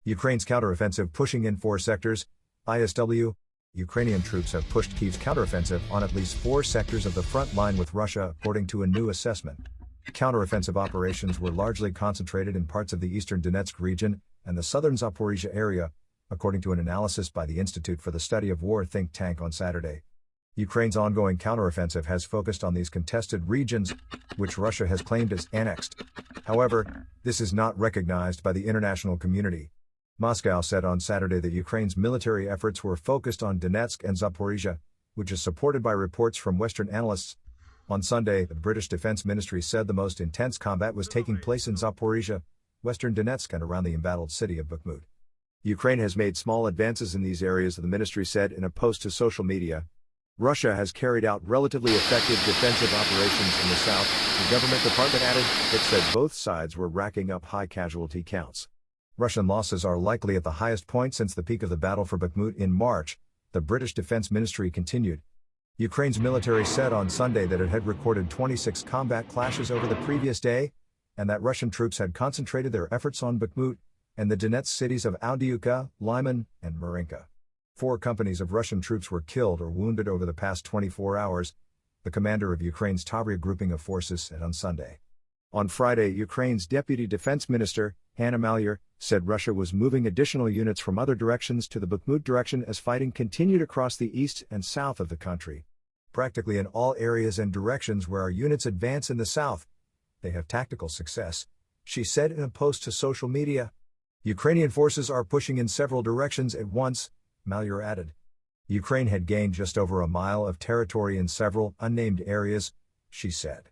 Ukraine's counteroffensive pushing in 4 sectors, ISW. Ukrainian troops have pushed Kyiv's counteroffensive on at least 4 sectors of the front line with Russia, according to a new assessment. Counteroffensive operations were largely concentrated in parts of the eastern Donetsk region and the southern Zaporizhzhia area, according to an analysis by the Institute for the Study of War think tank on Saturday. Ukraine's ongoing counteroffensive has focused on these contested regions, which Russia has claimed as annexed. However, this is not recognized by the international community. Moscow said on Saturday that Ukraine's military efforts were focused on Donetsk and Zaporizhzhia, which is supported by reports from Western analysts. On Sunday, the British Defense Ministry said the most intense combat was taking place in Zaporizhzhia, western Donetsk, and around the embattled city of Bakhmut. Ukraine has made small advances in these areas, the ministry said in a post to social media. Russia has carried out relatively effective defensive operations in the south, the government department added. It said both sides were racking up high casualty counts. Russian losses are likely at the highest point since the peak of the battle for Bakhmut in March, the British Defense Ministry continued. Ukraine's military said on Sunday that it had recorded 26 combat clashes over the previous day, and that Russian troops had concentrated their efforts on Bakhmut and the Donetsk cities of Avdiivka, Lyman, and Marinka. 4 companies of Russian troops were killed or wounded over the past 24 hours, the commander of Ukraine's Tavria grouping of forces said on Sunday. On Friday, Ukraine's Deputy Defense Minister, Hanna Maliar, said Russia was moving additional units from other directions to the Bakhmut direction as fighting continued across the east and south of the country. Practically in all areas and directions where our units advance in the south, they have tactical success, she said in a post to social media. Ukrainian forces are pushing in several directions at once, Maliar added. Ukraine had gained just over a mile of territory in several unnamed areas, she said.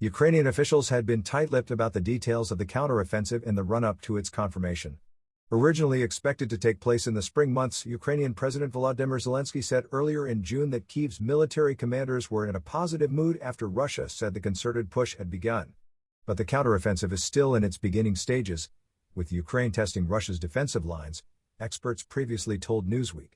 Ukrainian officials had been tight-lipped about the details of the counteroffensive in the run-up to its confirmation. Originally expected to take place in the spring months, Ukrainian President Volodymyr Zelensky said earlier in June that Kyiv's military commanders were in a positive mood after Russia said the concerted push had begun. But the counteroffensive is still in its beginning stages, with Ukraine testing Russia's defensive lines, experts previously told Newsweek.